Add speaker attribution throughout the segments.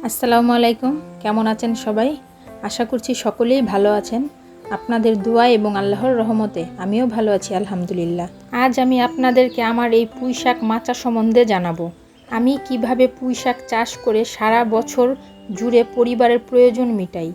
Speaker 1: আসসালামু আলাইকুম। কেমন আছেন সবাই? আশা করছি সকলেই ভালো আছেন। আপনাদের দোয়া এবং আল্লাহর রহমতে আমিও ভালো আছি আলহামদুলিল্লাহ। আজ আমি আপনাদেরকে আমার এই পুঁইশাক মাচা সম্বন্ধে জানাবো। আমি কিভাবে পুঁইশাক চাষ করে সারা বছর জুড়ে পরিবারের প্রয়োজন মিটাই।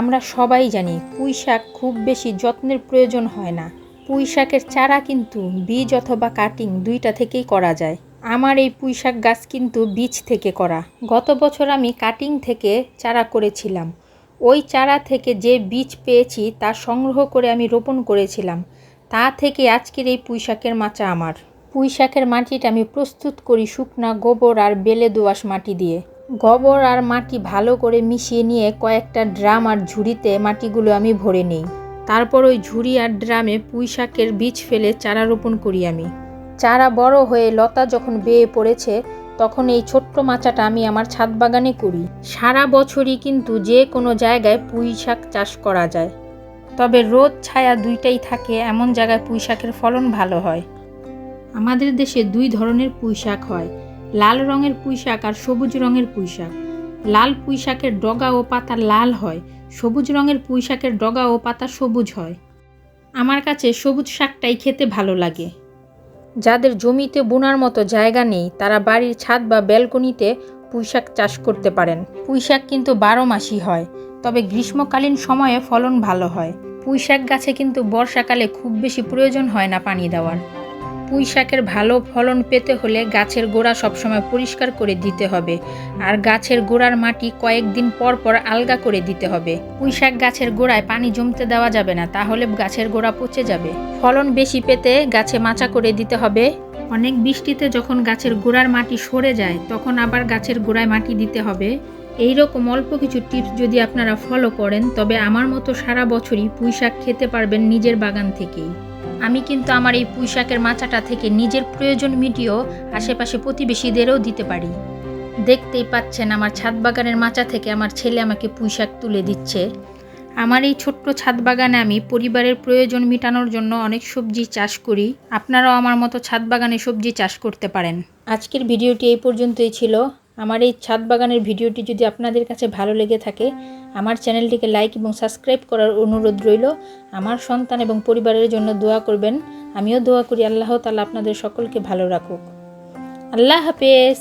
Speaker 1: আমরা সবাই জানি পুঁইশাক খুব বেশি যত্নের প্রয়োজন হয় না। পুঁইশাকের চারা কিন্তু বীজ অথবা কাটিং দুইটা থেকেই করা যায়। আমার এই পুঁইশাক গাছ কিন্তু বীজ থেকে করা। গত বছর আমি কাটিং থেকে চারা করেছিলাম। ওই চারা থেকে যে বীজ পেয়েছি তা সংগ্রহ করে আমি রোপণ করেছিলাম। তা থেকে আজকের এই পুঁইশাকের মাচা আমার। পুঁইশাকের মাটিটা আমি প্রস্তুত করি শুকনা গোবর আর বেলে দোআঁশ মাটি দিয়ে। গোবর আর মাটি ভালো করে মিশিয়ে নিয়ে কয়েকটা ড্রাম আর ঝুড়িতে মাটিগুলো আমি ভরে নিই। তারপর ওই ঝুড়ি আর ড্রামে পুঁইশাকের বীজ ফেলে চারা রোপণ করি আমি। চারা বড় হয়ে লতা যখন বেয়ে পড়েছে তখন এই ছোট্ট মাচাটা আমি আমার ছাদ বাগানে করি। সারা বছরই কিন্তু যে কোনো জায়গায় পুঁইশাক চাষ করা যায়, তবে রোদ ছায়া দুইটাই থাকে এমন জায়গায় পুঁইশাকের ফলন ভালো হয়। আমাদের দেশে দুই ধরনের পুঁইশাক হয়, লাল রঙের পুঁইশাক আর সবুজ রঙের পুঁইশাক। লাল পুঁইশাকের ডগা ও পাতা লাল হয়, সবুজ রঙের পুঁইশাকের ডগা ও পাতা সবুজ হয়। আমার কাছে সবুজ শাকটাই খেতে ভালো লাগে। যাদের জমিতে বোনার মতো জায়গা নেই তারা বাড়ির ছাদ বা ব্যালকনিতে পুঁইশাক চাষ করতে পারেন। পুঁইশাক কিন্তু 12 মাসই হয়, তবে গ্রীষ্মকালীন সময়ে ফলন ভালো হয়। পুঁইশাক গাছে কিন্তু বর্ষাকালে খুব বেশি প্রয়োজন হয় না পানি দেওয়ার। পুঁইশাকের ভালো ফলন পেতে হলে গাছের গোড়া সবসময় পরিষ্কার করে দিতে হবে, আর গাছের গোড়ার মাটি কয়েকদিন পর পর আলগা করে দিতে হবে। পুঁইশাক গাছের গোড়ায় পানি জমতে দেওয়া যাবে না, তাহলে গাছের গোড়া পচে যাবে। ফলন বেশি পেতে গাছে মাচা করে দিতে হবে। অনেক বৃষ্টিতে যখন গাছের গোড়ার মাটি সরে যায় তখন আবার গাছের গোড়ায় মাটি দিতে হবে। এইরকম অল্প কিছু টিপস যদি আপনারা ফলো করেন তবে আমার মতো সারা বছরই পুঁইশাক খেতে পারবেন নিজের বাগান থেকেই। আমি কিন্তু আমার এই পুঁইশাকের মাচাটা থেকে নিজের প্রয়োজন মিটিয়েও আশেপাশে প্রতিবেশীদেরও দিতে পারি। দেখতেই পাচ্ছেন আমার ছাদ বাগানের মাচা থেকে আমার ছেলে আমাকে পুঁইশাক তুলে দিচ্ছে। আমার এই ছোট্ট ছাদ বাগানে আমি পরিবারের প্রয়োজন মেটানোর জন্য অনেক সবজি চাষ করি। আপনারাও আমার মতো ছাদ বাগানে সবজি চাষ করতে পারেন। আজকের ভিডিওটি এই পর্যন্তই ছিল। আমার এই ছাদ বাগানের ভিডিওটি যদি আপনাদের কাছে ভালো লেগে থাকে আমার চ্যানেলটিকে লাইক এবং সাবস্ক্রাইব করার অনুরোধ রইল। আমার সন্তান এবং পরিবারের জন্য দোয়া করবেন। আমিও দোয়া করি আল্লাহ তাআলা আপনাদের সকলকে ভালো রাখুক। আল্লাহ হাফেজ।